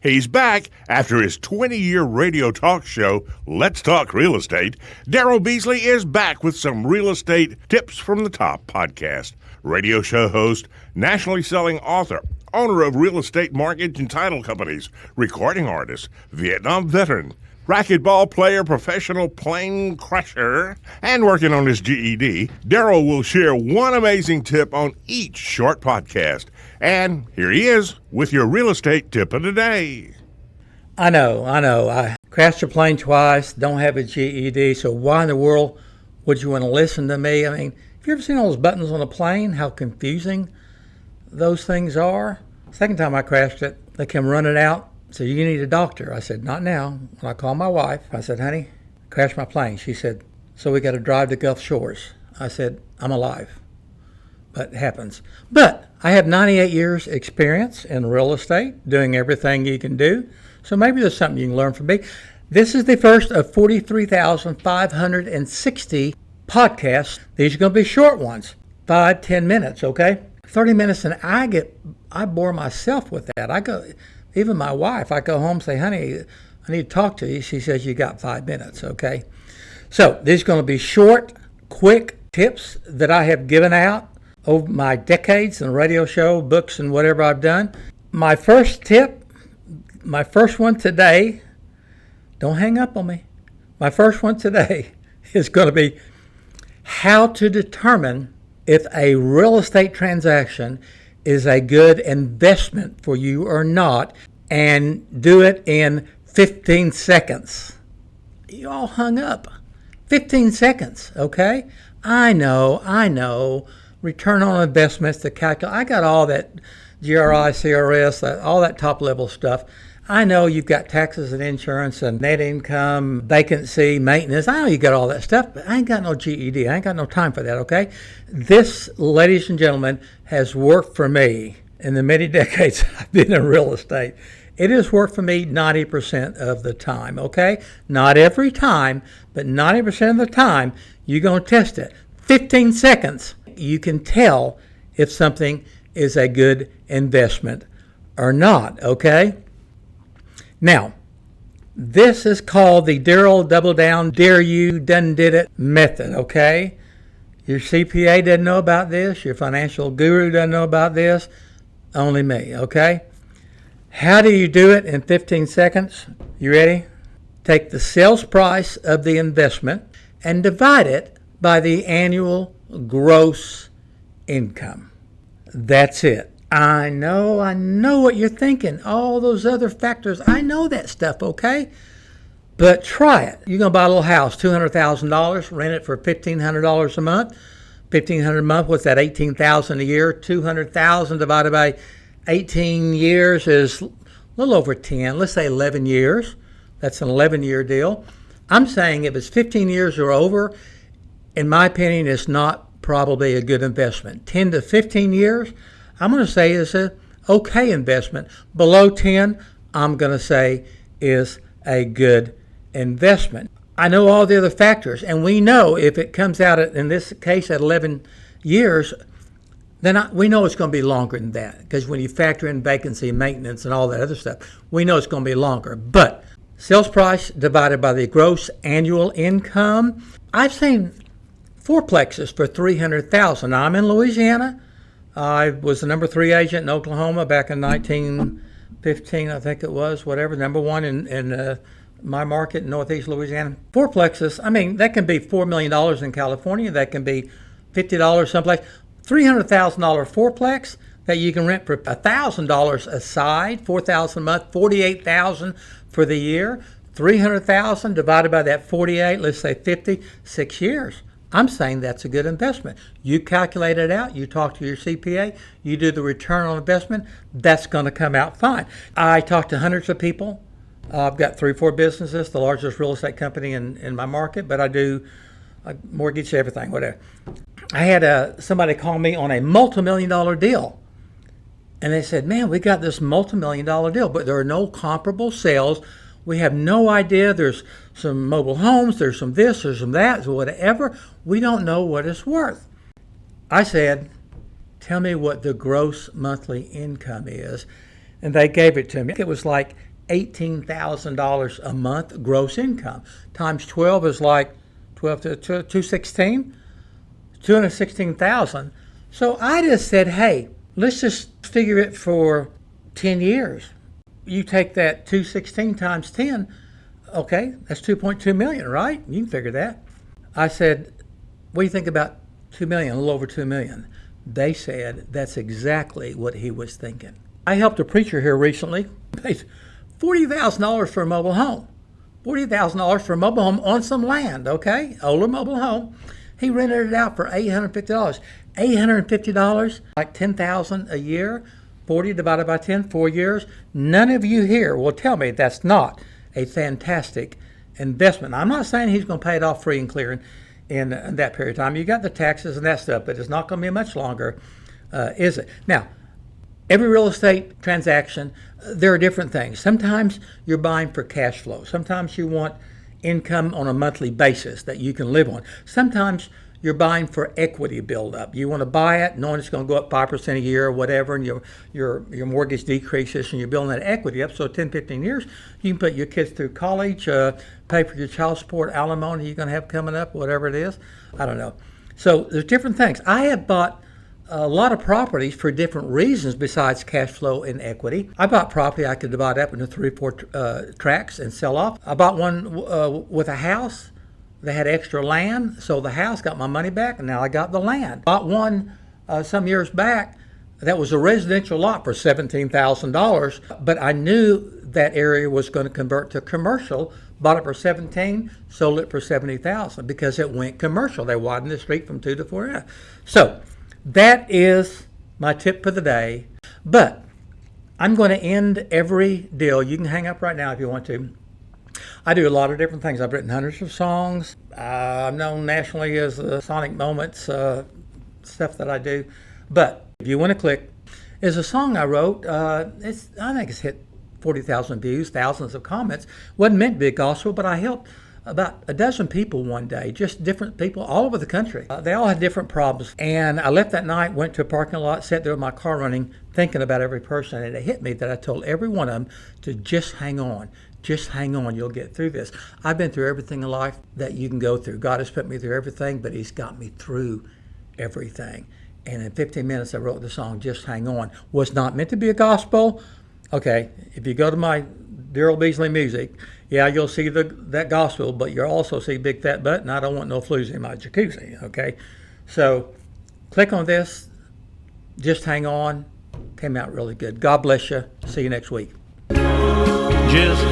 He's back after his 20-year radio talk show, Let's Talk Real Estate. Daryl Beasley is back with some real estate tips from the top podcast. Radio show host, nationally selling author, owner of real estate mortgage and title companies, recording artist, Vietnam veteran, racquetball player, professional plane crusher, and working on his GED, Daryl will share one amazing tip on each short podcast. And here he is with your real estate tip of the day. I know. I crashed a plane twice, don't have a GED, so why in the world would you want to listen to me? I mean, have you ever seen all those buttons on a plane, how confusing those things are? Second time I crashed it, they came running out. So you need a doctor. I said, not now. When I called my wife, I said, honey, crashed my plane. She said, so we got to drive to Gulf Shores. I said, I'm alive. But it happens. But I have 98 years experience in real estate, doing everything you can do. So maybe there's something you can learn from me. This is the first of 43,560 podcasts. These are going to be short ones, 5-10 minutes, okay? 30 minutes, and I bore myself with that. Even my wife, I go home and say, honey, I need to talk to you. She says, you got 5 minutes, okay? So these are going to be short, quick tips that I have given out over my decades in radio show, books, and whatever I've done. My first tip, my first one today, don't hang up on me. My first one today is going to be how to determine if a real estate transaction is a good investment for you or not, and do it in 15 seconds. You all hung up. 15 seconds, okay? I know. Return on investments to calculate. I got all that GRI, CRS, all that top level stuff. I know you've got taxes and insurance and net income, vacancy, maintenance. I know you got all that stuff, but I ain't got no GED. I ain't got no time for that, okay? This, ladies and gentlemen, has worked for me in the many decades I've been in real estate. It has worked for me 90% of the time, okay? Not every time, but 90% of the time, you're going to test it. 15 seconds, you can tell if something is a good investment or not, okay? Now, this is called the Daryl Double Down, Dare You, Done Did It method, okay? Your CPA doesn't know about this. Your financial guru doesn't know about this. Only me, okay? How do you do it in 15 seconds? You ready? Take the sales price of the investment and divide it by the annual gross income. That's it. I know what you're thinking. All those other factors, I know that stuff, okay? But try it. You're going to buy a little house, $200,000, rent it for $1,500 a month. $1,500 a month, what's that, $18,000 a year? $200,000 divided by 18 years is a little over 10. Let's say 11 years. That's an 11-year deal. I'm saying if it's 15 years or over, in my opinion, it's not probably a good investment. 10 to 15 years, I'm going to say is an okay investment. Below 10, I'm going to say is a good investment. I know all the other factors, and we know if it comes out, in this case, at 11 years, then we know it's going to be longer than that, because when you factor in vacancy, maintenance, and all that other stuff, we know it's going to be longer. But sales price divided by the gross annual income, I've seen fourplexes for $300,000. Now, I'm in Louisiana. I was the number 3 agent in Oklahoma back in 1915, I think it was, whatever, number 1 in my market in Northeast Louisiana. Fourplexes, I mean, that can be $4 million in California. That can be $50 someplace. $300,000 fourplex that you can rent for $1,000 aside, $4,000 a month, $48,000 for the year. $300,000 divided by that 48, let's say 50, 6 years. I'm saying that's a good investment. You calculate it out, you talk to your CPA, you do the return on investment, that's going to come out fine. I talk to hundreds of people. I've got 3 or 4 businesses, the largest real estate company in my market, but I do mortgage, everything, whatever. I had somebody call me on a multi-million-dollar deal. And they said, man, we got this multi-million-dollar deal, but there are no comparable sales. We have no idea. There's some mobile homes, there's some this, there's some that, so whatever. We don't know what it's worth. I said, tell me what the gross monthly income is. And they gave it to me. It was like $18,000 a month gross income. Times 12 is like 12 to 216, 216,000. So I just said, hey, let's just figure it for 10 years. You take that 216 times 10, okay, that's 2.2 million, right? You can figure that. I said, what do you think about 2 million, a little over 2 million? They said that's exactly what he was thinking. I helped a preacher here recently, paid $40,000 for a mobile home. $40,000 for a mobile home on some land, okay? Older mobile home. He rented it out for $850. $850, like $10,000 a year, 40 divided by 10, 4 years. None of you here will tell me that's not a fantastic investment. I'm not saying he's going to pay it off free and clear in that period of time. You got the taxes and that stuff, but it's not going to be much longer, is it? Now, every real estate transaction, there are different things. Sometimes you're buying for cash flow. Sometimes you want income on a monthly basis that you can live on. Sometimes you're buying for equity buildup. You want to buy it knowing it's going to go up 5% a year or whatever, and your mortgage decreases, and you're building that equity up. So 10, 15 years, you can put your kids through college, pay for your child support, alimony you're going to have coming up, whatever it is. I don't know. So there's different things. I have bought a lot of properties for different reasons besides cash flow and equity. I bought property I could divide up into 3 or 4 tracts and sell off. I bought one with a house. They had extra land, so the house got my money back, and now I got the land. Bought one some years back that was a residential lot for $17,000, but I knew that area was going to convert to commercial. Bought it for $17,000, sold it for $70,000 because it went commercial. They widened the street from 2 to 4. So that is my tip for the day. But I'm going to end every deal. You can hang up right now if you want to. I do a lot of different things. I've written hundreds of songs. I'm known nationally as the Sonic Moments, stuff that I do. But if you want to click, is a song I wrote. I think it's hit 40,000 views, thousands of comments. Wasn't meant to be a gospel, but I helped about a dozen people one day, just different people all over the country. They all had different problems. And I left that night, went to a parking lot, sat there with my car running, thinking about every person. And it hit me that I told every one of them to just hang on. Just hang on, you'll get through this. I've been through everything in life that you can go through. God has put me through everything, but He's got me through everything. And in 15 minutes, I wrote the song, Just Hang On. Was not meant to be a gospel. Okay, if you go to my Daryl Beasley Music, yeah, you'll see that gospel, but you'll also see Big Fat Butt, and I don't want no flues in my jacuzzi, okay? So click on this, Just Hang On. Came out really good. God bless you. See you next week. Just